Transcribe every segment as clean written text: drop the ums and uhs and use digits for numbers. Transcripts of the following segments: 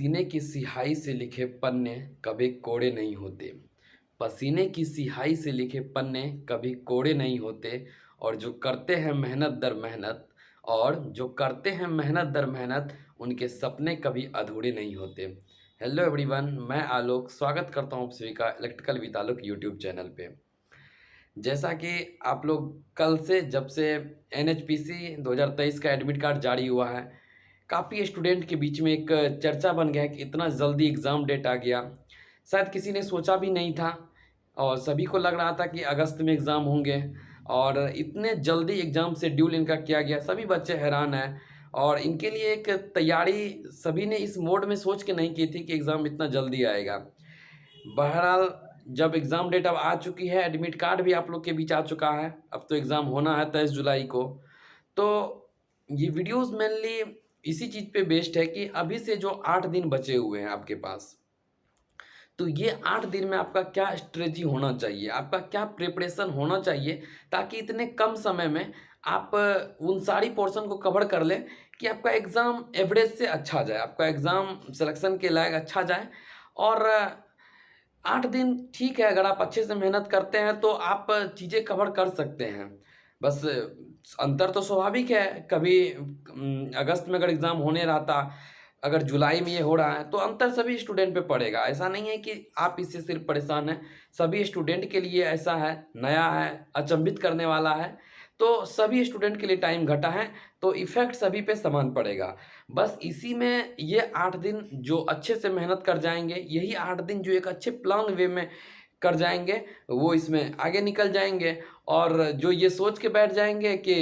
पसीने की सिहाई से लिखे पन्ने कभी कोड़े नहीं होते। पसीने की सिहाई से लिखे पन्ने कभी कोड़े नहीं होते। और जो करते हैं मेहनत दर मेहनत उनके सपने कभी अधूरे नहीं होते। हेलो एवरीवन, मैं आलोक स्वागत करता हूँ आप सभी का electrical with Alok YouTube channel पे। जैसा कि आप लोग कल से जब से एनएचपीसी 2023 का एडमिट कार्ड जारी हुआ है, काफ़ी स्टूडेंट के बीच में एक चर्चा बन गया है कि इतना जल्दी एग्ज़ाम डेट आ गया। शायद किसी ने सोचा भी नहीं था और सभी को लग रहा था कि अगस्त में एग्ज़ाम होंगे और इतने जल्दी एग्ज़ाम शेड्यूल इनका किया गया। सभी बच्चे हैरान हैं और इनके लिए एक तैयारी सभी ने इस मोड में सोच के नहीं की थी कि एग्ज़ाम इतना जल्दी आएगा। बहरहाल जब एग्ज़ाम डेट अब आ चुकी है, एडमिट कार्ड भी आप लोग के बीच आ चुका है। अब तो एग्ज़ाम होना है 23 जुलाई को। तो ये वीडियोज़ मेनली इसी चीज़ पे बेस्ड है कि अभी से जो 8 दिन बचे हुए हैं आपके पास, तो ये 8 दिन में आपका क्या स्ट्रेटजी होना चाहिए, आपका क्या प्रिपरेशन होना चाहिए, ताकि इतने कम समय में आप उन सारी पोर्शन को कवर कर लें कि आपका एग्ज़ाम एवरेज से अच्छा जाए, आपका एग्ज़ाम सिलेक्शन के लायक अच्छा जाए। और 8 दिन ठीक है, अगर आप अच्छे से मेहनत करते हैं तो आप चीज़ें कवर कर सकते हैं। बस अंतर तो स्वाभाविक है, कभी अगस्त में अगर एग्ज़ाम होने रहता, अगर जुलाई में ये हो रहा है, तो अंतर सभी स्टूडेंट पे पड़ेगा। ऐसा नहीं है कि आप इससे सिर्फ परेशान हैं, सभी स्टूडेंट के लिए ऐसा है, नया है, अचंभित करने वाला है। तो सभी स्टूडेंट के लिए टाइम घटा है, तो इफ़ेक्ट सभी पे समान पड़ेगा। बस इसी में ये 8 दिन जो अच्छे से मेहनत कर जाएँगे, यही 8 दिन जो एक अच्छे प्लान वे में कर जाएँगे, वो इसमें आगे निकल जाएँगे। और जो ये सोच के बैठ जाएँगे कि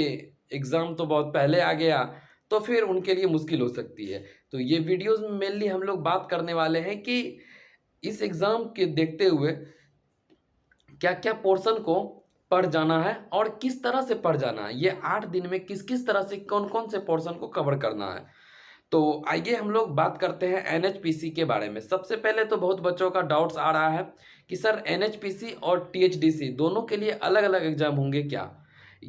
एग्ज़ाम तो बहुत पहले आ गया, तो फिर उनके लिए मुश्किल हो सकती है। तो ये वीडियोज़ में मेनली हम लोग बात करने वाले हैं कि इस एग्ज़ाम के देखते हुए क्या-क्या पोर्शन को पढ़ जाना है और किस तरह से पढ़ जाना है। ये 8 दिन में किस-किस तरह से कौन-कौन से पोर्शन को कवर करना है। तो आइए हम लोग बात करते हैं एनएचपीसी के बारे में। सबसे पहले तो बहुत बच्चों का डाउट्स आ रहा है कि सर एनएचपीसी और टीएचडीसी दोनों के लिए अलग-अलग एग्ज़ाम होंगे क्या?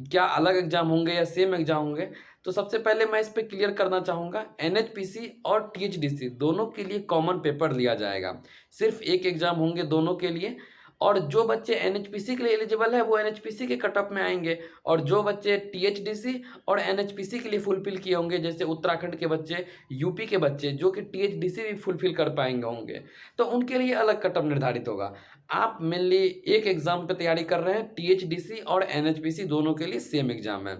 क्या अलग एग्ज़ाम होंगे या सेम एग्ज़ाम होंगे? तो सबसे पहले मैं इस पे क्लियर करना चाहूँगा, एनएचपीसी और टीएचडीसी दोनों के लिए कॉमन पेपर लिया जाएगा। सिर्फ़ एक एग्ज़ाम होंगे दोनों के लिए। और जो बच्चे एनएचपीसी के लिए एलिजिबल है वो एनएचपीसी के कट ऑफ में आएँगे, और जो बच्चे टीएचडीसी और एनएचपीसी के लिए फुलफ़िल किए होंगे, जैसे उत्तराखंड के बच्चे, यूपी के बच्चे जो कि टीएचडीसी भी फुलफ़िल कर पाएँगे होंगे, तो उनके लिए अलग कट ऑफ निर्धारित होगा। आप मेनली एक एग्ज़ाम पे तैयारी कर रहे हैं, टीएचडीसी और एनएचपीसी दोनों के लिए सेम एग्ज़ाम है।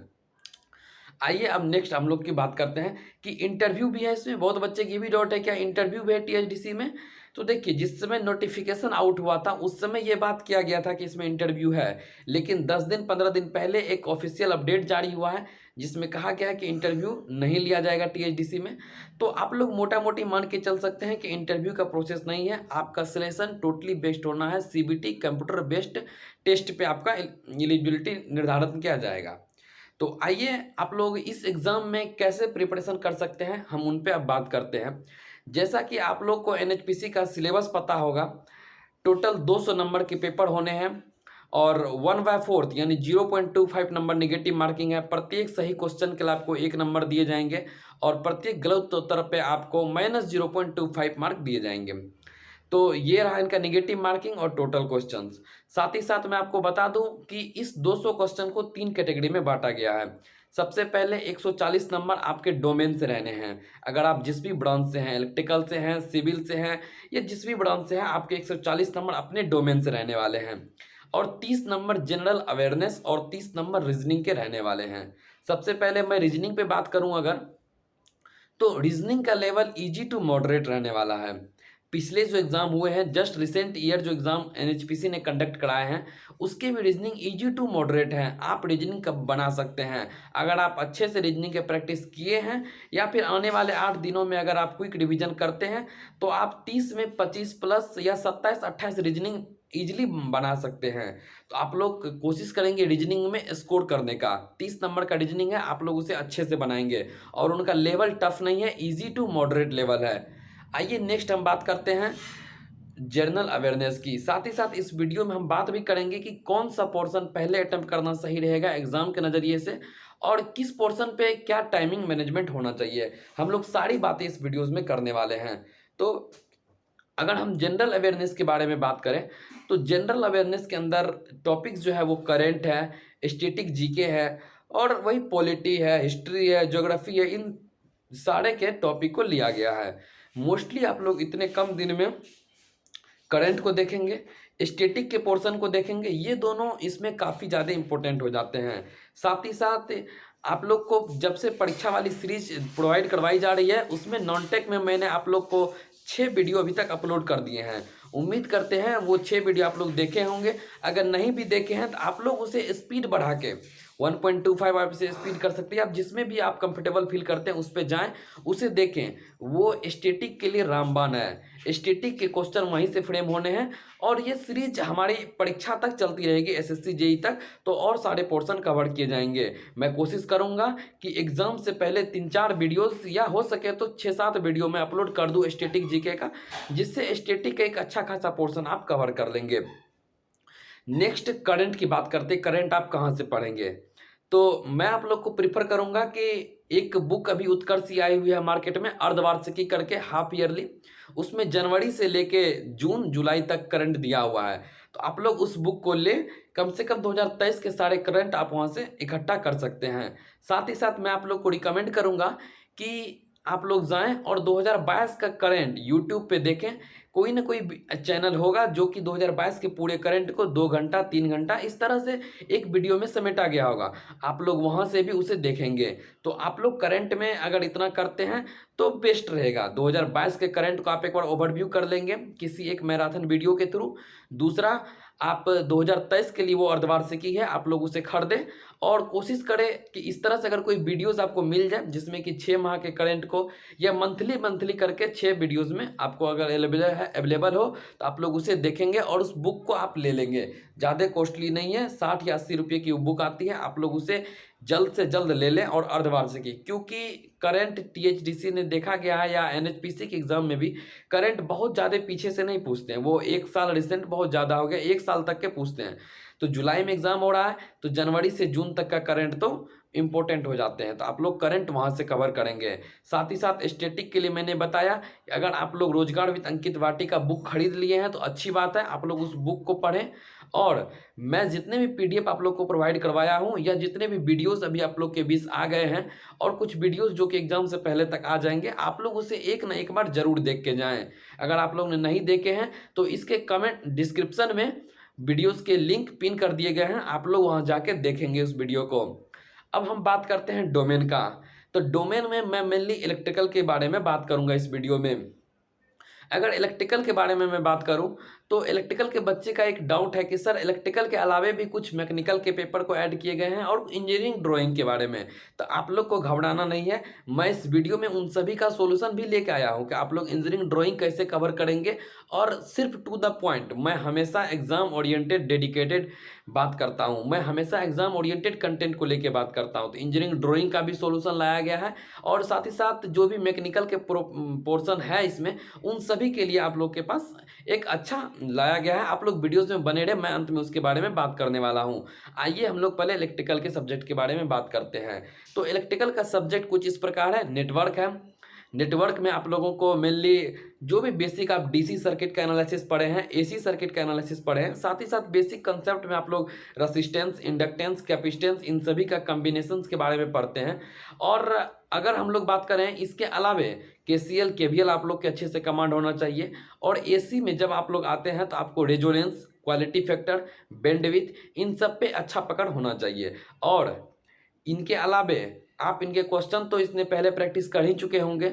आइए अब नेक्स्ट हम लोग की बात करते हैं कि इंटरव्यू भी है इसमें। बहुत बच्चे की भी डाउट है क्या इंटरव्यू भी है टीएचडीसी में? तो देखिए, जिस समय नोटिफिकेशन आउट हुआ था उस समय ये बात किया गया था कि इसमें इंटरव्यू है, लेकिन 10 दिन 15 दिन पहले एक ऑफिशियल अपडेट जारी हुआ है जिसमें कहा गया है कि इंटरव्यू नहीं लिया जाएगा टीएचडीसी में। तो आप लोग मोटा मोटी मान के चल सकते हैं कि इंटरव्यू का प्रोसेस नहीं है, आपका सिलेक्शन टोटली बेस्ड होना है सीबीटी कंप्यूटर बेस्ड टेस्ट पे आपका एलिजिबिलिटी निर्धारित किया जाएगा। तो आइए आप लोग इस एग्ज़ाम में कैसे प्रिपरेशन कर सकते हैं, हम उन पे अब बात करते हैं। जैसा कि आप लोग को एनएचपीसी का सिलेबस पता होगा, टोटल 200 नंबर के पेपर होने हैं और 1/4 यानी 0.25 नंबर नेगेटिव मार्किंग है। प्रत्येक सही क्वेश्चन के लिए आपको 1 नंबर दिए जाएंगे और प्रत्येक गलत उत्तर पे आपको -0.25 मार्क दिए जाएंगे। तो ये रहा इनका नेगेटिव मार्किंग और टोटल क्वेश्चंस। साथ ही साथ मैं आपको बता दूं कि इस 200 क्वेश्चन को 3 कैटेगरी में बांटा गया है। सबसे पहले 140 नंबर आपके डोमेन से रहने हैं। अगर आप जिस भी ब्रांच से हैं, इलेक्ट्रिकल से हैं, सिविल से हैं या जिस भी ब्रांच से हैं, आपके 140 नंबर अपने डोमेन से रहने वाले हैं। और 30 नंबर जनरल अवेयरनेस और 30 नंबर रीजनिंग के रहने वाले हैं। सबसे पहले मैं रीजनिंग पे बात करूं अगर, तो रीजनिंग का लेवल इजी टू मॉडरेट रहने वाला है। पिछले जो एग्जाम हुए हैं, जस्ट रिसेंट ईयर जो एग्जाम एनएचपीसी ने कंडक्ट कराए हैं, उसके भी रीजनिंग इजी टू मॉडरेट हैं। आप रीजनिंग कब बना सकते हैं अगर आप अच्छे से रीजनिंग के प्रैक्टिस किए हैं, या फिर आने वाले 8 दिनों में अगर आप क्विक रिवीजन करते हैं तो आप 30 में 25 प्लस या 27-28 रीजनिंग इजीली बना सकते हैं। तो आप लोग कोशिश करेंगे रीजनिंग में स्कोर करने का। 30 नंबर का रीजनिंग है, आप लोग उसे अच्छे से बनाएंगे और उनका लेवल टफ नहीं है, इजी टू मॉडरेट लेवल है। आइए नेक्स्ट हम बात करते हैं जनरल अवेयरनेस की। साथ ही साथ इस वीडियो में हम बात भी करेंगे कि कौन सा पोर्शन पहले अटेम्प्ट करना सही रहेगा एग्जाम के नज़रिए से और किस पोर्शन पे क्या टाइमिंग मैनेजमेंट होना चाहिए। हम लोग सारी बातें इस वीडियोस में करने वाले हैं। तो अगर हम जनरल अवेयरनेस के बारे में बात करें तो जनरल अवेयरनेस के अंदर टॉपिक्स जो है वो करंट है, स्टैटिक जीके है और वही पॉलिटी है, हिस्ट्री है, ज्योग्राफी है, इन सारे के टॉपिक को लिया गया है। मोस्टली आप लोग इतने कम दिन में करंट को देखेंगे, स्टैटिक के पोर्शन को देखेंगे, ये दोनों इसमें काफ़ी ज़्यादा इंपॉर्टेंट हो जाते हैं। साथ ही साथ आप लोग को जब से परीक्षा वाली सीरीज प्रोवाइड करवाई जा रही है उसमें नॉन टेक में मैंने आप लोग को 6 वीडियो अभी तक अपलोड कर दिए हैं। उम्मीद करते हैं वो 6 वीडियो आप लोग देखे होंगे। अगर नहीं भी देखे हैं तो आप लोग उसे स्पीड बढ़ा के 1.25 आप से स्पीड कर सकते हैं। आप जिसमें भी आप कंफर्टेबल फील करते हैं उस पर जाएं, उसे देखें। वो स्टैटिक के लिए रामबाण है, स्टैटिक के क्वेश्चन वहीं से फ्रेम होने हैं और ये सीरीज हमारी परीक्षा तक चलती रहेगी, एसएससी जेई तक, तो और सारे पोर्शन कवर किए जाएंगे। मैं कोशिश करूंगा कि एग्जाम से पहले 3-4 वीडियोस या हो सके तो 6-7 वीडियो में अपलोड कर दूं स्टैटिक जीके का, जिससे स्टैटिक का एक अच्छा खासा पोर्शन आप कवर कर लेंगे। नेक्स्ट करंट की बात करते हैं। करंट आप कहाँ से पढ़ेंगे? तो मैं आप लोग को प्रिफर करूंगा कि एक बुक अभी उत्कर्ष आई हुई है मार्केट में, अर्धवार्षिकी करके, हाफ ईयरली, उसमें जनवरी से लेके जून जुलाई तक करंट दिया हुआ है। तो आप लोग उस बुक को ले, कम से कम 2023 के सारे करंट आप वहां से इकट्ठा कर सकते हैं। साथ ही साथ मैं आप लोग को रिकमेंड करूंगा कि आप लोग जाएं और 2022 का करंट यूट्यूब पे देखें। कोई ना कोई चैनल होगा जो कि 2022 के पूरे करंट को 2 घंटा 3 घंटा इस तरह से एक वीडियो में समेटा गया होगा, आप लोग वहां से भी उसे देखेंगे। तो आप लोग करंट में अगर इतना करते हैं तो बेस्ट रहेगा। 2022 के करंट को आप एक बार ओवरव्यू कर लेंगे किसी एक मैराथन वीडियो के थ्रू। दूसरा, आप 2023 के लिए वो अर्धवार्षिकी है, आप लोग उसे खरीदें और कोशिश करें कि इस तरह से अगर कोई वीडियोस आपको मिल जाए जिसमें कि 6 माह के करंट को या मंथली करके 6 वीडियोस में आपको अगर अवेलेबल हो तो आप लोग उसे देखेंगे और उस बुक को आप ले लेंगे। ज़्यादा कॉस्टली नहीं है, 60 या 80 रुपये की बुक आती है। आप लोग उसे जल्द से जल्द ले लें और अर्धवार्षिकी, क्योंकि करंट टीएचडीसी ने देखा गया है या एनएचपीसी के एग्जाम में भी करंट बहुत ज़्यादा पीछे से नहीं पूछते हैं। वो 1 साल रिसेंट बहुत ज़्यादा हो गया, 1 साल तक के पूछते हैं। तो जुलाई में एग्जाम हो रहा है तो जनवरी से जून तक का करंट तो इंपॉर्टेंट हो जाते हैं, तो आप लोग करंट वहां से कवर करेंगे। साथ ही साथ स्टैटिक के लिए मैंने बताया कि अगर आप लोग रोजगार विद अंकित वाटिका बुक खरीद लिए हैं तो अच्छी बात है, आप लोग उस बुक को पढ़ें। और मैं जितने भी पीडीएफ आप लोग को प्रोवाइड करवाया हूं या जितने भी वीडियोस अभी आप लोग के बीच आ गए हैं और कुछ वीडियोस जो कि एग्जाम से पहले तक आ जाएंगे, आप लोग उसे एक ना एक बार जरूर देख के जाएं। अगर आप लोग ने नहीं देखे हैं तो इसके कमेंट डिस्क्रिप्शन में वीडियोस के लिंक पिन कर दिए गए हैं, आप लोग वहां जाके देखेंगे उस वीडियो को। अब हम बात करते हैं डोमेन का। तो डोमेन में मैं मेनली इलेक्ट्रिकल के बारे में बात करूंगा इस वीडियो में। अगर इलेक्ट्रिकल के बारे में मैं बात करूं तो इलेक्ट्रिकल के बच्चे का एक डाउट है कि सर इलेक्ट्रिकल के अलावे भी कुछ मैकेनिकल के पेपर को ऐड किए गए हैं और इंजीनियरिंग ड्राइंग के बारे में। तो आप लोग को घबराना नहीं है, मैं इस वीडियो में उन सभी का सोल्यूशन भी लेके आया हूं कि आप लोग इंजीनियरिंग ड्राइंग कैसे कवर करेंगे। और सिर्फ टू द पॉइंट, मैं हमेशा एग्जाम ओरिएंटेड डेडिकेटेड बात करता हूं, मैं हमेशा एग्जाम ओरिएंटेड कंटेंट को लेके बात करता हूं। तो इंजीनियरिंग ड्राइंग का भी सोल्यूशन लाया गया है और साथ ही साथ जो भी मैकेनिकल के पोर्शन है इसमें, उन सभी के लिए आप लोग के पास एक अच्छा लाया गया है। आप लोग वीडियोस में बने रहे, मैं अंत में उसके बारे में बात करने वाला हूं। आइए हम लोग पहले इलेक्ट्रिकल के सब्जेक्ट के बारे में बात करते हैं। तो इलेक्ट्रिकल का सब्जेक्ट कुछ इस प्रकार है। नेटवर्क है। नेटवर्क में आप लोगों को मेनली जो भी बेसिक आप डीसी सर्किट का एनालिसिस पढ़े हैं, एसी सर्किट का एनालिसिस पढ़े हैं, साथ ही साथ बेसिक कंसेप्ट में आप लोग रेसिस्टेंस, इंडक्टेंस, कैपेसिटेंस, इन सभी का कॉम्बिनेशंस के बारे में पढ़ते हैं। और अगर हम लोग बात करें इसके अलावे केसीएल, केवीएल आप लोग के अच्छे से कमांड होना चाहिए। और एसी में जब आप लोग आते हैं तो आपको रेजोनेंस, क्वालिटी फैक्टर, बैंडविड्थ, इन सब पे अच्छा पकड़ होना चाहिए। और इनके अलावे आप इनके क्वेश्चन तो इसने पहले प्रैक्टिस कर ही चुके होंगे।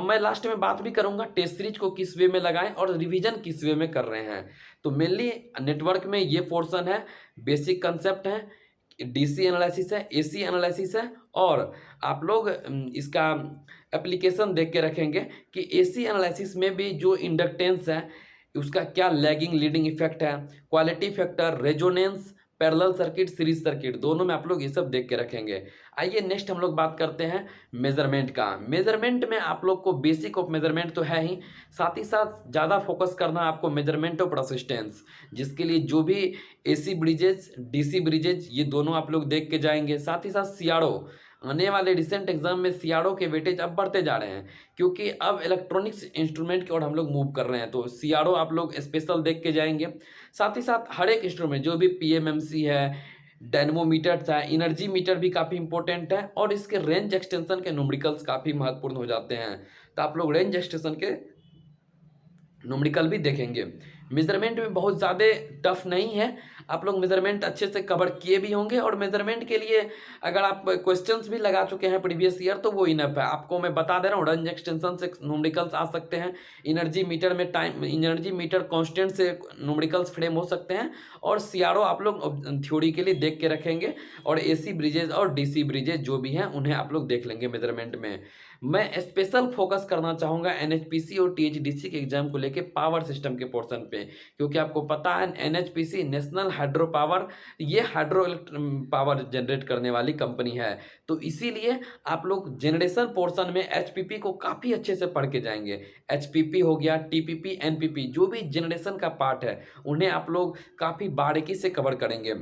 मैं लास्ट में बात भी करूंगा टेस्ट सीरीज को किस वे में लगाएं और रिवीजन किस वे में कर रहे हैं। तो मेनली नेटवर्क में ये पोर्शन है, बेसिक कंसेप्ट है, डीसी एनालिसिस है, एसी एनालिसिस है। और आप लोग इसका एप्लीकेशन देख के रखेंगे कि एसी एनालिसिस में भी जो इंडक्टेंस है उसका क्या लैगिंग लीडिंग इफेक्ट है, quality factor, resonance, parallel circuit, series circuit, दोनों में आप लोग ये सब देख के रखेंगे। आइए नेक्स्ट हम लोग बात करते हैं मेजरमेंट का। मेजरमेंट में आप लोग को बेसिक ऑफ मेजरमेंट तो है ही, साथ ही साथ ज़्यादा फोकस करना है आपको मेजरमेंट ऑफ रेसिस्टेंस, जिसके लिए जो भी एसी ब्रिजेज, डीसी ब्रिजेज, ये दोनों आप लोग देख के जाएंगे। साथ ही साथ सीआरओ, आने वाले रिसेंट एग्जाम में सीआरओ के वेटेज अब बढ़ते जा रहे हैं, क्योंकि अब इलेक्ट्रॉनिक्स इंस्ट्रूमेंट की ओर हम लोग मूव कर रहे हैं, तो सीआरओ आप लोग स्पेशल देख के जाएंगे। साथ ही साथ हर एक इंस्ट्रूमेंट जो भी पीएमएमसी है, डायनमोमीटर्स है, एनर्जी मीटर भी काफ़ी इंपॉर्टेंट है, और इसके रेंज एक्सटेंशन के न्यूमेरिकल्स काफ़ी महत्वपूर्ण हो जाते हैं। तो आप लोग रेंज एक्सटेंशन के न्यूमेरिकल भी देखेंगे। मेजरमेंट भी बहुत ज़्यादा टफ नहीं है, आप लोग मेजरमेंट अच्छे से कवर किए भी होंगे, और मेजरमेंट के लिए अगर आप क्वेश्चंस भी लगा चुके हैं प्रीवियस ईयर तो वो इनफ है। आपको मैं बता दे रहा हूँ, रेंज एक्सटेंशन से न्यूमेरिकल्स आ सकते हैं, एनर्जी मीटर में टाइम, एनर्जी मीटर कांस्टेंट से न्यूमेरिकल्स फ्रेम हो सकते हैं, और सीआरओ आप लोग थ्योरी के लिए देख के रखेंगे, और एसी ब्रिजेज और डीसी ब्रिजेज जो भी हैं उन्हें आप लोग देख लेंगे मेजरमेंट में। मैं स्पेशल फोकस करना चाहूँगा एनएचपीसी और टीएचडीसी के एग्जाम को लेके पावर सिस्टम के पोर्शन पे, क्योंकि आपको पता है एनएचपीसी नेशनल हाइड्रो पावर, ये हाइड्रो पावर जनरेट करने वाली कंपनी है, तो इसीलिए आप लोग जनरेशन पोर्शन में एचपीपी को काफ़ी अच्छे से पढ़ के जाएंगे। एचपीपी हो गया, टीपीपी, एनपीपी, जो भी जनरेशन का पार्ट है उन्हें आप लोग काफ़ी बारीकी से कवर करेंगे,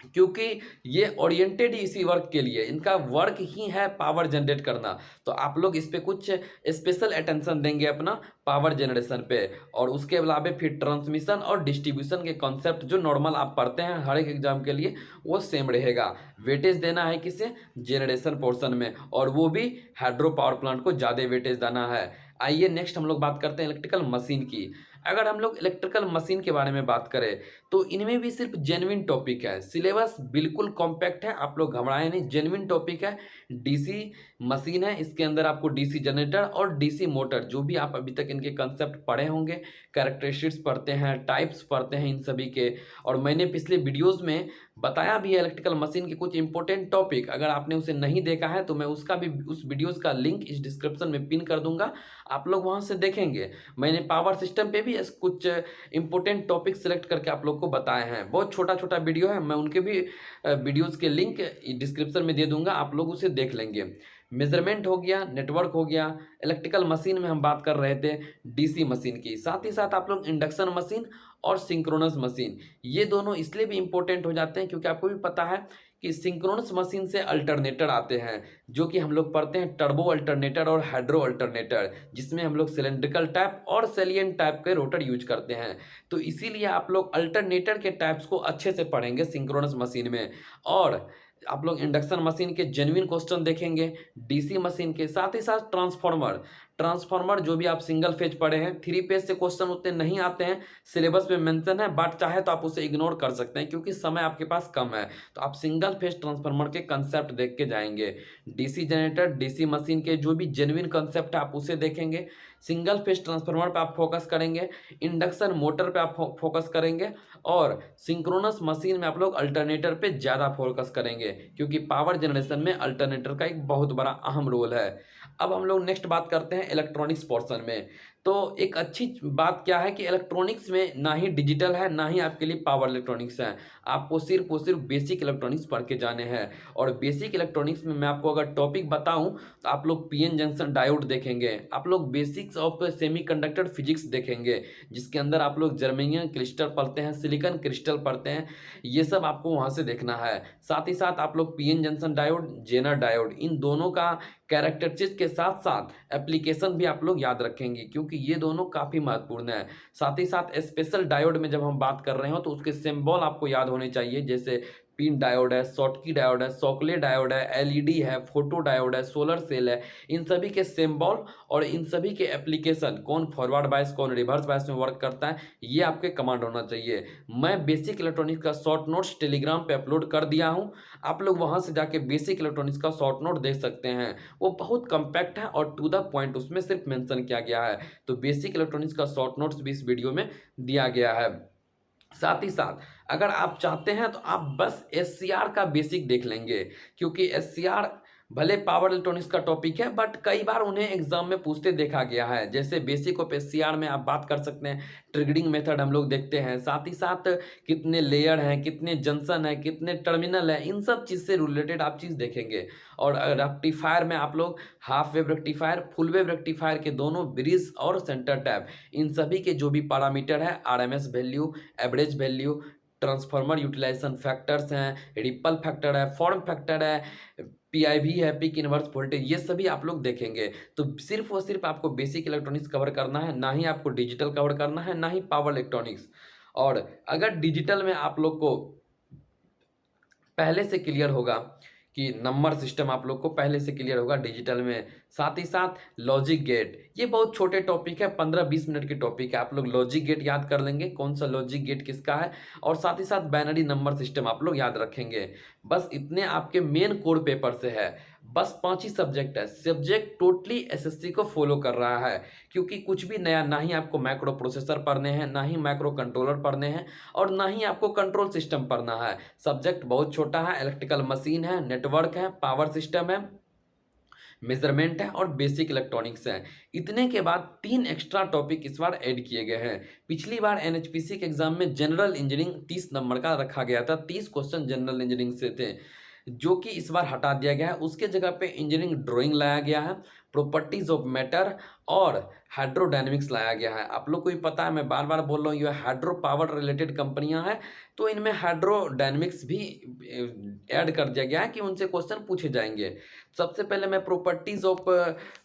क्योंकि ये ओरिएंटेड ही इसी वर्क के लिए, इनका वर्क ही है पावर जनरेट करना, तो आप लोग इस पे कुछ स्पेशल अटेंशन देंगे अपना पावर जनरेशन पे। और उसके अलावा फिर ट्रांसमिशन और डिस्ट्रीब्यूशन के कॉन्सेप्ट जो नॉर्मल आप पढ़ते हैं हर एक एग्जाम के लिए वो सेम रहेगा। वेटेज देना है किसे, जनरेशन पोर्शन में, और वो भी हाइड्रो पावर प्लांट को ज़्यादा वेटेज देना है। आइए नेक्स्ट हम लोग बात करते हैं इलेक्ट्रिकल मशीन की। अगर हम लोग इलेक्ट्रिकल मशीन के बारे में बात करें तो इनमें भी सिर्फ जेन्युइन टॉपिक है, सिलेबस बिल्कुल कॉम्पैक्ट है, आप लोग घबराएं नहीं, जेन्युइन टॉपिक है। डीसी मशीन है, इसके अंदर आपको डीसी जनरेटर और डीसी मोटर, जो भी आप अभी तक इनके कंसेप्ट पढ़े होंगे, कैरेक्टरिस्टिक्स पढ़ते हैं, टाइप्स पढ़ते हैं इन सभी के, और मैंने पिछले वीडियोज़ में बताया भी है इलेक्ट्रिकल मशीन के कुछ इंपॉर्टेंट टॉपिक। अगर आपने उसे नहीं देखा है तो मैं उसका भी, उस वीडियोज़ का लिंक इस डिस्क्रिप्शन में पिन कर दूंगा, आप लोग वहां से देखेंगे। मैंने पावर सिस्टम पे भी कुछ इंपॉर्टेंट टॉपिक सेलेक्ट करके आप लोग को बताए हैं, बहुत छोटा छोटा वीडियो है, मैं उनके भी वीडियोज़ के लिंक डिस्क्रिप्शन में दे दूंगा, आप लोग उसे देख लेंगे। मेजरमेंट हो गया, नेटवर्क हो गया, इलेक्ट्रिकल मशीन में हम बात कर रहे थे डीसी मशीन की, साथ ही साथ आप लोग इंडक्शन मशीन और सिंक्रोनस मशीन, ये दोनों इसलिए भी इंपॉर्टेंट हो जाते हैं क्योंकि आपको भी पता है कि सिंक्रोनस मशीन से अल्टरनेटर आते हैं, जो कि हम लोग पढ़ते हैं टर्बो अल्टरनेटर और हाइड्रो अल्टरनेटर, जिसमें हम लोग सिलेंड्रिकल टाइप और सेलियन टाइप के रोटर यूज करते हैं, तो इसीलिए आप लोग अल्टरनेटर के टाइप्स को अच्छे से पढ़ेंगे सिंक्रोनस मशीन में। और आप लोग इंडक्शन मशीन के जेन्युइन क्वेश्चन देखेंगे, डीसी मशीन के, साथ ही साथ ट्रांसफार्मर, ट्रांसफार्मर जो भी आप सिंगल फेज पढ़े हैं, 3 फेज से क्वेश्चन उतने नहीं आते हैं, सिलेबस में मेंशन है, बट चाहे तो आप उसे इग्नोर कर सकते हैं क्योंकि समय आपके पास कम है, तो आप सिंगल फेज ट्रांसफार्मर के कंसेप्ट देख के जाएंगे। डीसी जनरेटर, डीसी मशीन के जो भी जेन्युइन कंसेप्ट है आप उसे देखेंगे, सिंगल फेज ट्रांसफार्मर पे आप फोकस करेंगे, इंडक्शन मोटर पे आप फोकस करेंगे, और सिंक्रोनस मशीन में आप लोग अल्टरनेटर पे ज़्यादा फोकस करेंगे, क्योंकि पावर जनरेशन में अल्टरनेटर का एक बहुत बड़ा अहम रोल है। अब हम लोग नेक्स्ट बात करते हैं इलेक्ट्रॉनिक्स पोर्शन में। तो एक अच्छी बात क्या है कि इलेक्ट्रॉनिक्स में ना ही डिजिटल है ना ही आपके लिए पावर इलेक्ट्रॉनिक्स है, आपको सिर्फ बेसिक इलेक्ट्रॉनिक्स पढ़ के जाने हैं। और बेसिक इलेक्ट्रॉनिक्स में मैं आपको अगर टॉपिक बताऊं तो आप लोग पीएन जंक्शन डायोड देखेंगे, आप लोग बेसिक्स ऑफ सेमीकंडक्टर फिजिक्स देखेंगे, जिसके अंदर आप लोग जर्मेनियम क्रिस्टल पढ़ते हैं, सिलिकॉन क्रिस्टल पढ़ते हैं, ये सब आपको वहां से देखना है। साथ ही साथ आप लोग PN junction diode, zener diode, इन दोनों का कैरेक्टरिस्टिक्स के साथ साथ एप्लीकेशन भी आप लोग याद रखेंगे, क्योंकि ये दोनों काफ़ी महत्वपूर्ण है। साथ ही साथ स्पेशल डायोड में जब हम बात कर रहे हो तो उसके सिंबल आपको याद होने चाहिए, जैसे पिन डायोड है, शॉटकी डायोड है, सॉकले डायोड है, एलईडी है, फोटो डायोड है, सोलर सेल है, इन सभी के सिंबल और इन सभी के एप्लीकेशन, कौन फॉरवर्ड बायस कौन रिवर्स बायस में वर्क करता है, ये आपके कमांड होना चाहिए। मैं बेसिक इलेक्ट्रॉनिक्स का शॉर्ट नोट्स टेलीग्राम पे अपलोड कर दिया हूँ, आप लोग वहाँ से जाके बेसिक इलेक्ट्रॉनिक्स का शॉर्ट नोट देख सकते हैं, वो बहुत कम्पैक्ट है और टू द पॉइंट उसमें सिर्फ मेंशन किया गया है, तो बेसिक इलेक्ट्रॉनिक्स का शॉर्ट नोट्स भी इस वीडियो में दिया गया है। साथ ही साथ अगर आप चाहते हैं तो आप बस एससीआर का बेसिक देख लेंगे, क्योंकि एससीआर भले पावर इलेक्ट्रॉनिक्स का टॉपिक है बट कई बार उन्हें एग्जाम में पूछते देखा गया है। जैसे बेसिक ऑफ एससीआर में आप बात कर सकते हैं, ट्रिगरिंग मेथड हम लोग देखते हैं, साथ ही साथ कितने लेयर हैं, कितने जंक्शन है, कितने टर्मिनल है, इन सब चीज़ से रिलेटेड आप चीज़ देखेंगे। और रेक्टिफायर में आप लोग half wave rectifier, full wave rectifier के दोनों ब्रिज और सेंटर टैप, इन सभी के जो भी पैरामीटर है, RMS value, average value, transformer utilization factors हैं, रिपल फैक्टर है, फॉर्म फैक्टर है, पीआईवी है, पीक इनवर्स वोल्टेज, ये सभी आप लोग देखेंगे। तो सिर्फ और सिर्फ आपको बेसिक इलेक्ट्रॉनिक्स कवर करना है, ना ही आपको डिजिटल कवर करना है, ना ही पावर इलेक्ट्रॉनिक्स। और अगर डिजिटल में आप लोग को पहले से क्लियर होगा कि नंबर सिस्टम आप लोग को पहले से क्लियर होगा डिजिटल में, साथ ही साथ लॉजिक गेट, ये बहुत छोटे टॉपिक है, 15-20 मिनट की टॉपिक है। आप लोग लॉजिक गेट याद कर लेंगे, कौन सा लॉजिक गेट किसका है, और साथ ही साथ बाइनरी नंबर सिस्टम आप लोग याद रखेंगे। बस इतने आपके मेन कोर पेपर से है। बस 5 ही सब्जेक्ट है। सब्जेक्ट टोटली एसएससी को फॉलो कर रहा है, क्योंकि कुछ भी नया ना ही आपको माइक्रो प्रोसेसर पढ़ने हैं, ना ही माइक्रो कंट्रोलर पढ़ने हैं, और ना ही आपको कंट्रोल सिस्टम पढ़ना है। सब्जेक्ट बहुत छोटा है, इलेक्ट्रिकल मशीन है, नेटवर्क है, पावर सिस्टम है, मेजरमेंट है और बेसिक इलेक्ट्रॉनिक्स है। इतने के बाद 3 एक्स्ट्रा टॉपिक इस बार ऐड किए गए हैं। पिछली बार एनएचपीसी के एग्जाम में जनरल इंजीनियरिंग 30 नंबर का रखा गया था, 30 क्वेश्चन जनरल इंजीनियरिंग से थे, जो कि इस बार हटा दिया गया है। उसके जगह पे इंजीनियरिंग ड्राइंग लाया गया है, प्रॉपर्टीज ऑफ मैटर और हाइड्रोडायनेमिक्स लाया गया है। आप लोग को भी पता है, मैं बार बार बोल रहा हूँ, ये हाइड्रो पावर रिलेटेड कंपनियां हैं, तो इनमें हाइड्रोडायनेमिक्स भी ऐड कर दिया गया है कि उनसे क्वेश्चन पूछे जाएंगे। सबसे पहले मैं प्रॉपर्टीज ऑफ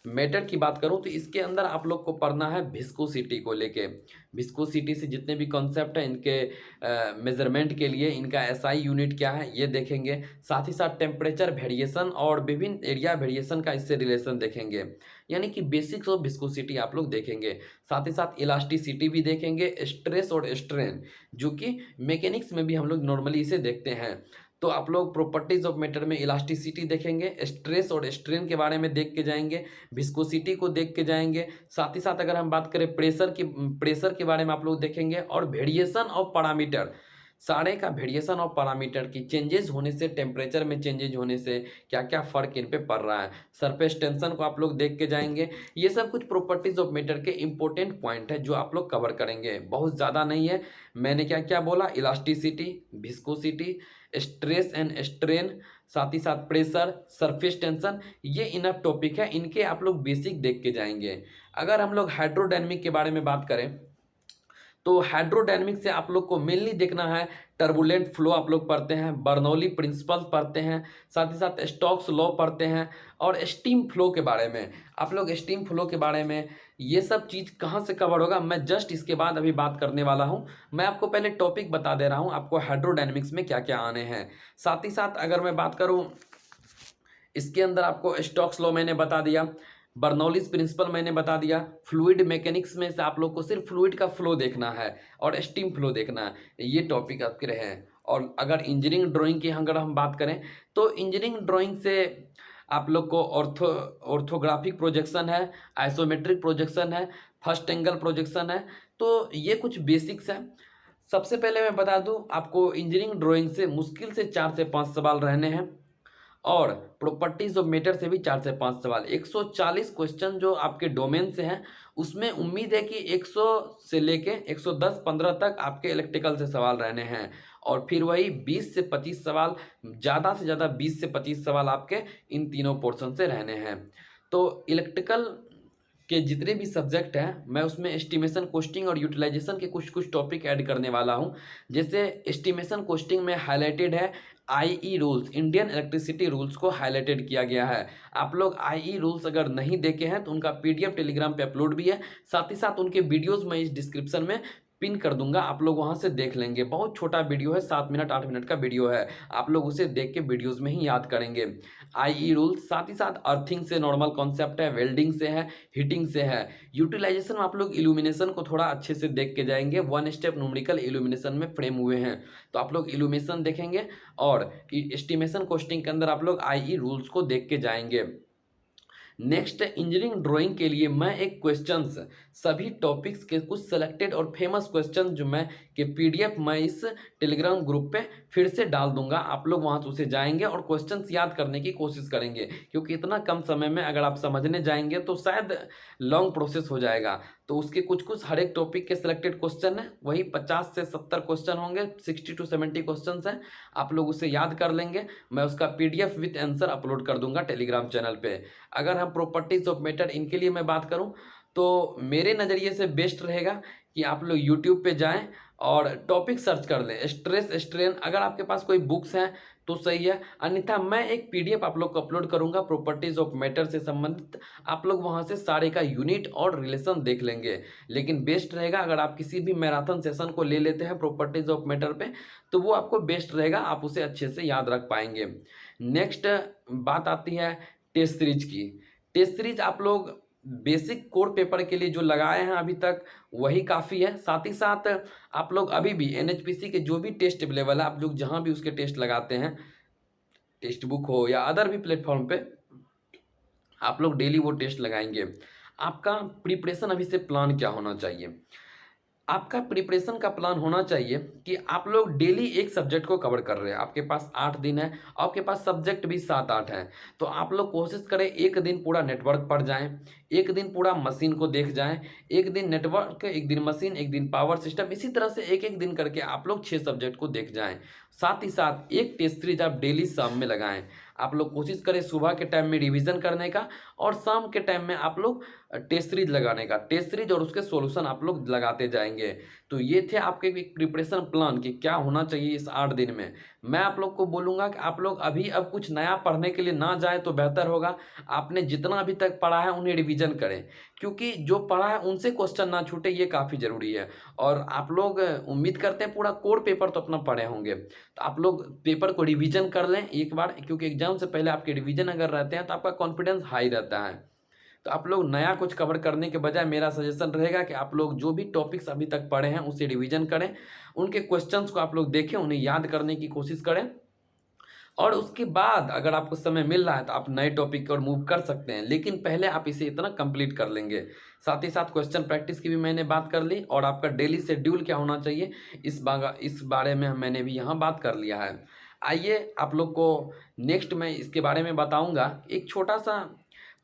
मैटर की बात करूं तो इसके अंदर आप लोग को पढ़ना है विस्कोसिटी को लेके। विस्कोसिटी से जितने भी कॉन्सेप्ट हैं, इनके मेजरमेंट के लिए इनका एसआई यूनिट क्या है ये देखेंगे। साथ ही साथ टेम्परेचर वेरिएशन और विभिन्न एरिया वेरिएशन का इससे रिलेशन देखेंगे, यानी कि बेसिक्स ऑफ विस्कोसिटी आप लोग देखेंगे। साथ ही साथ इलास्टिसिटी भी देखेंगे, स्ट्रेस और स्ट्रेन, जो कि मैकेनिक्स में भी हम लोग नॉर्मली इसे देखते हैं। तो आप लोग प्रॉपर्टीज ऑफ मैटर में इलास्टिसिटी देखेंगे, स्ट्रेस और स्ट्रेन के बारे में देख के जाएंगे, विस्कोसिटी को देख के जाएंगे। साथ ही साथ अगर हम बात करें प्रेशर के बारे में आप लोग देखेंगे, और वेरिएशन ऑफ पैरामीटर, सारे का वेरिएशन ऑफ पैरामीटर की चेंजेस होने से, टेम्परेचर में चेंजेस होने से क्या क्या फर्क इन पे पड़ रहा है। सरफेस टेंशन को आप लोग देख के जाएंगे। ये सब कुछ प्रॉपर्टीज ऑफ मैटर के इंपॉर्टेंट पॉइंट है जो आप लोग कवर करेंगे, बहुत ज़्यादा नहीं है। मैंने क्या क्या बोला, elasticity, viscosity, stress and strain, साथ ही साथ प्रेशर, सरफेस टेंशन, ये इनफ टॉपिक है, इनके आप लोग बेसिक देख के जाएंगे। अगर हम लोग हाइड्रोडायनेमिक के बारे में बात करें तो हाइड्रोडायनेमिक से आप लोग को मेनली देखना है, टर्बुलेंट फ्लो आप लोग पढ़ते हैं, बर्नौली प्रिंसिपल पढ़ते हैं, साथ ही साथ स्टोक्स लॉ पढ़ते हैं, और स्टीम फ्लो के बारे में आप लोग, स्टीम फ्लो के बारे में ये सब चीज़ कहाँ से कवर होगा, मैं जस्ट इसके बाद अभी बात करने वाला हूँ। मैं आपको पहले टॉपिक बता दे रहा हूँ आपको हाइड्रोडायनेमिक्स में क्या क्या आने हैं। साथ ही साथ अगर मैं बात करूँ, इसके अंदर आपको स्टोक्स लॉ मैंने बता दिया, बर्नौलीज प्रिंसिपल मैंने बता दिया, फ्लूइड मैकेनिक्स में से आप लोग को सिर्फ फ्लूइड का फ्लो देखना है और स्टीम फ्लो देखना है, ये टॉपिक आपके रहे हैं। और अगर इंजीनियरिंग ड्राइंग की अगर हम बात करें तो इंजीनियरिंग ड्राइंग से आप लोग को ऑर्थोग्राफिक प्रोजेक्शन है, आइसोमेट्रिक प्रोजेक्शन है, फर्स्ट एंगल प्रोजेक्शन है, तो ये कुछ बेसिक्स हैं। सबसे पहले मैं बता दूं आपको, इंजीनियरिंग ड्राइंग से मुश्किल से 4 से 5 सवाल रहने हैं, और प्रॉपर्टीज ऑफ मैटर से भी 4 से 5 सवाल। 140 क्वेश्चन जो आपके डोमेन से हैं, उसमें उम्मीद है कि 100 से लेके 110-15 तक आपके इलेक्ट्रिकल से सवाल रहने हैं, और फिर वही 20 से 25 सवाल, ज़्यादा से ज़्यादा 20 से 25 सवाल आपके इन तीनों पोर्शन से रहने हैं। तो इलेक्ट्रिकल के जितने भी सब्जेक्ट हैं, मैं उसमें एस्टिमेशन, कोस्टिंग और यूटिलाइजेशन के कुछ कुछ टॉपिक ऐड करने वाला हूं। जैसे एस्टिमेशन कोस्टिंग में हाईलाइटेड है IE rules, Indian electricity rules को हाईलाइटेड किया गया है। आप लोग आईई रूल्स अगर नहीं देखे हैं तो उनका पीडीएफ टेलीग्राम पे अपलोड भी है, साथ ही साथ उनके वीडियोस मैं इस डिस्क्रिप्शन में पिन कर दूंगा, आप लोग वहां से देख लेंगे। बहुत छोटा वीडियो है, 7 मिनट 8 मिनट का वीडियो है, आप लोग उसे देख के वीडियोस में ही याद करेंगे आईई रूल्स। साथ ही साथ अर्थिंग से नॉर्मल कॉन्सेप्ट है, वेल्डिंग से है, हीटिंग से है। यूटिलाइजेशन में आप लोग इल्यूमिनेशन को थोड़ा अच्छे से देख के जाएंगे, 1 स्टेप न्यूमेरिकल इल्यूमिनेशन में फ्रेम हुए हैं, तो आप लोग इल्यूमिनेशन देखेंगे, और एस्टिमेशन कोस्टिंग के अंदर आप लोग आईई रूल्स को देख के जाएंगे। नेक्स्ट, इंजीनियरिंग ड्राइंग के लिए मैं एक क्वेश्चंस, सभी टॉपिक्स के कुछ सेलेक्टेड और फेमस क्वेश्चन जो मैं के पीडीएफ मैं इस टेलीग्राम ग्रुप पे फिर से डाल दूंगा, आप लोग वहां से जाएंगे और क्वेश्चंस याद करने की कोशिश करेंगे, क्योंकि इतना कम समय में अगर आप समझने जाएंगे तो शायद लॉन्ग प्रोसेस हो जाएगा। तो उसके कुछ कुछ हर एक टॉपिक के सिलेक्टेड क्वेश्चन है, वही 50 से 70 क्वेश्चन होंगे, 60 to 70 क्वेश्चन हैं, आप लोग उसे याद कर लेंगे। मैं उसका पीडीएफ विद आंसर अपलोड कर दूंगा टेलीग्राम चैनल पे। अगर हम प्रॉपर्टीज ऑफ मैटर इनके लिए मैं बात करूं तो मेरे नज़रिए से बेस्ट रहेगा कि आप लोग यूट्यूब पे जाएं और टॉपिक सर्च कर लें, स्ट्रेस स्ट्रेन। अगर आपके पास कोई बुक्स हैं तो सही है, अन्यथा मैं एक पीडीएफ आप लोग को अपलोड करूंगा प्रॉपर्टीज ऑफ मैटर से संबंधित। आप लोग वहां से सारे का यूनिट और रिलेशन देख लेंगे। लेकिन बेस्ट रहेगा अगर आप किसी भी मैराथन सेशन को ले लेते हैं प्रॉपर्टीज ऑफ मैटर पे, तो वो आपको बेस्ट रहेगा, आप उसे अच्छे से याद रख पाएंगे। नेक्स्ट बात आती है टेस्ट सीरीज की। टेस्ट सीरीज आप लोग बेसिक कोर पेपर के लिए जो लगाए हैं अभी तक वही काफ़ी है। साथ ही साथ आप लोग अभी भी एनएचपीसी के जो भी टेस्ट अवेलेबल है, आप लोग जहां भी उसके टेस्ट लगाते हैं, टेक्स्ट बुक हो या अदर भी प्लेटफॉर्म पे, आप लोग डेली वो टेस्ट लगाएंगे। आपका प्रिपरेशन अभी से प्लान क्या होना चाहिए? आपका प्रिपरेशन का प्लान होना चाहिए कि आप लोग डेली एक सब्जेक्ट को कवर कर रहे हैं। आपके पास 8 दिन है, आपके पास सब्जेक्ट भी 7-8 हैं। तो आप लोग कोशिश करें एक दिन पूरा नेटवर्क पढ़ जाएं, एक दिन पूरा मशीन को देख जाएं, एक दिन नेटवर्क, एक दिन मशीन, एक दिन पावर सिस्टम, इसी तरह से एक एक दिन करके आप लोग 6 सब्जेक्ट को देख जाएं। साथ ही साथ एक टेस्ट सीरीज आप डेली शाम में लगाएं। आप लोग कोशिश करें सुबह के टाइम में रिवीजन करने का और शाम के टाइम में आप लोग टेस्ट सीरीज लगाने का। टेस्ट सीरीज और उसके सॉल्यूशन आप लोग लगाते जाएंगे। तो ये थे आपके एक प्रिपरेशन प्लान कि क्या होना चाहिए इस 8 दिन में। मैं आप लोग को बोलूँगा कि आप लोग अभी अब कुछ नया पढ़ने के लिए ना जाए तो बेहतर होगा। आपने जितना अभी तक पढ़ा है उन्हें रिवीजन करें, क्योंकि जो पढ़ा है उनसे क्वेश्चन ना छूटे, ये काफ़ी ज़रूरी है। और आप लोग उम्मीद करते हैं पूरा कोर पेपर तो अपना पढ़े होंगे, तो आप लोग पेपर को रिवीजन कर लें एक बार, क्योंकि एग्जाम से पहले आपके रिवीजन अगर रहते हैं तो आपका कॉन्फिडेंस हाई रहता है। तो आप लोग नया कुछ कवर करने के बजाय मेरा सजेशन रहेगा कि आप लोग जो भी टॉपिक्स अभी तक पढ़े हैं उसे रिवीजन करें, उनके क्वेश्चंस को आप लोग देखें, उन्हें याद करने की कोशिश करें, और उसके बाद अगर आपको समय मिल रहा है तो आप नए टॉपिक और मूव कर सकते हैं। लेकिन पहले आप इसे इतना कंप्लीट कर लेंगे। साथ ही साथ क्वेश्चन प्रैक्टिस की भी मैंने बात कर ली, और आपका डेली शेड्यूल क्या होना चाहिए इस बारे में मैंने भी यहाँ बात कर लिया है। आइए आप लोग को नेक्स्ट मैं इसके बारे में बताऊंगा। एक छोटा सा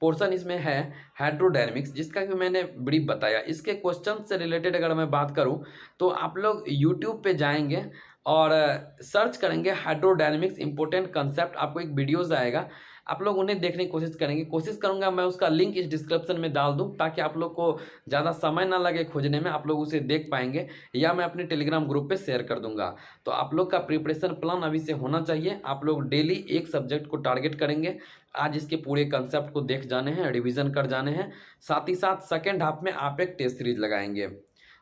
पोर्शन इसमें है हाइड्रोडायनेमिक्स, जिसका कि मैंने ब्रीफ बताया। इसके क्वेश्चन से रिलेटेड अगर मैं बात करूं तो आप लोग यूट्यूब पे जाएंगे और सर्च करेंगे हाइड्रोडायनेमिक्स इंपॉर्टेंट कंसेप्ट, आपको एक वीडियोस आएगा, आप लोग उन्हें देखने की कोशिश करेंगे। कोशिश करूंगा मैं उसका लिंक इस डिस्क्रिप्शन में डाल दूं, ताकि आप लोग को ज़्यादा समय ना लगे खोजने में, आप लोग उसे देख पाएंगे, या मैं अपने टेलीग्राम ग्रुप पे शेयर कर दूंगा। तो आप लोग का प्रिपरेशन प्लान अभी से होना चाहिए। आप लोग डेली एक सब्जेक्ट को टारगेट करेंगे, आज इसके पूरे कंसेप्ट को देख जाने हैं, रिविजन कर जाने हैं। साथ ही साथ सेकेंड हाफ में आप एक टेस्ट सीरीज लगाएंगे।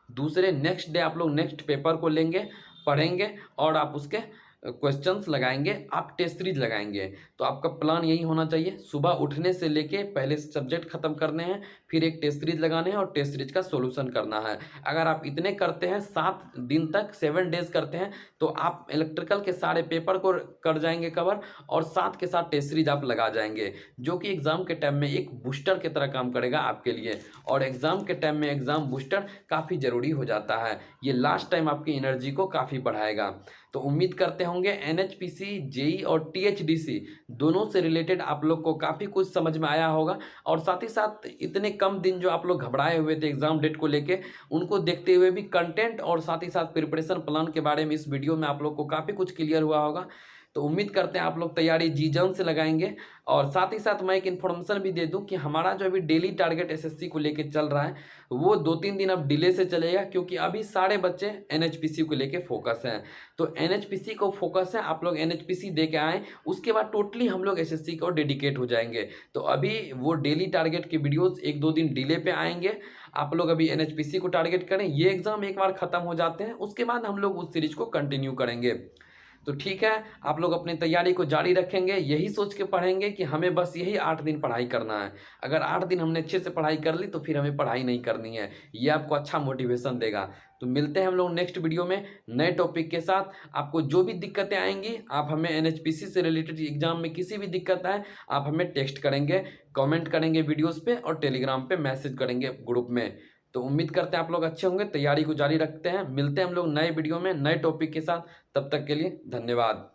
दूसरे नेक्स्ट डे आप लोग नेक्स्ट पेपर को लेंगे, पढ़ेंगे, और आप उसके क्वेश्चंस लगाएंगे, आप टेस्ट सीरीज लगाएंगे। तो आपका प्लान यही होना चाहिए, सुबह उठने से लेके पहले सब्जेक्ट खत्म करने हैं, फिर एक टेस्ट सीरीज लगाने हैं और टेस्ट सीरीज का सॉल्यूशन करना है। अगर आप इतने करते हैं 7 दिन तक, 7 डेज करते हैं, तो आप इलेक्ट्रिकल के सारे पेपर को कर जाएंगे कवर, और साथ के साथ टेस्ट सीरीज आप लगा जाएंगे, जो कि एग्जाम के टाइम में एक बूस्टर की तरह काम करेगा आपके लिए। और एग्जाम के टाइम में एग्जाम बूस्टर काफ़ी ज़रूरी हो जाता है, ये लास्ट टाइम आपकी एनर्जी को काफ़ी बढ़ाएगा। तो उम्मीद करते होंगे एनएचपीसी, जेई और टीएचडीसी दोनों से रिलेटेड आप लोग को काफ़ी कुछ समझ में आया होगा। और साथ ही साथ इतने कम दिन जो आप लोग घबराए हुए थे एग्जाम डेट को लेके, उनको देखते हुए भी कंटेंट और साथ ही साथ प्रिपरेशन प्लान के बारे में इस वीडियो में आप लोग को काफ़ी कुछ क्लियर हुआ होगा। तो उम्मीद करते हैं आप लोग तैयारी जी जान से लगाएंगे। और साथ ही साथ मैं एक इन्फॉर्मेशन भी दे दूं कि हमारा जो अभी डेली टारगेट एसएससी को लेके चल रहा है, वो 2-3 दिन अब डिले से चलेगा, क्योंकि अभी सारे बच्चे एनएचपीसी को लेके फोकस हैं। तो एनएचपीसी को फोकस है, आप लोग एनएचपीसी दे के आएँ, उसके बाद टोटली हम लोग एसएससी को डेडिकेट हो जाएंगे। तो अभी वो डेली टारगेट के वीडियोज़ 1-2 दिन डिले पे आएंगे। आप लोग अभी एनएचपीसी को टारगेट करें, ये एग्ज़ाम एक बार ख़त्म हो जाते हैं, उसके बाद हम लोग उस सीरीज को कंटिन्यू करेंगे। तो ठीक है, आप लोग अपनी तैयारी को जारी रखेंगे, यही सोच के पढ़ेंगे कि हमें बस यही 8 दिन पढ़ाई करना है। अगर 8 दिन हमने अच्छे से पढ़ाई कर ली तो फिर हमें पढ़ाई नहीं करनी है, ये आपको अच्छा मोटिवेशन देगा। तो मिलते हैं हम लोग नेक्स्ट वीडियो में नए टॉपिक के साथ। आपको जो भी दिक्कतें आएंगी, आप हमें एनएचपीसी से रिलेटेड एग्जाम में किसी भी दिक्कत आए, आप हमें टेक्स्ट करेंगे, कमेंट करेंगे वीडियोस पे, और टेलीग्राम पे मैसेज करेंगे ग्रुप में। तो उम्मीद करते हैं आप लोग अच्छे होंगे, तैयारी को जारी रखते हैं। मिलते हैं हम लोग नए वीडियो में नए टॉपिक के साथ, तब तक के लिए धन्यवाद।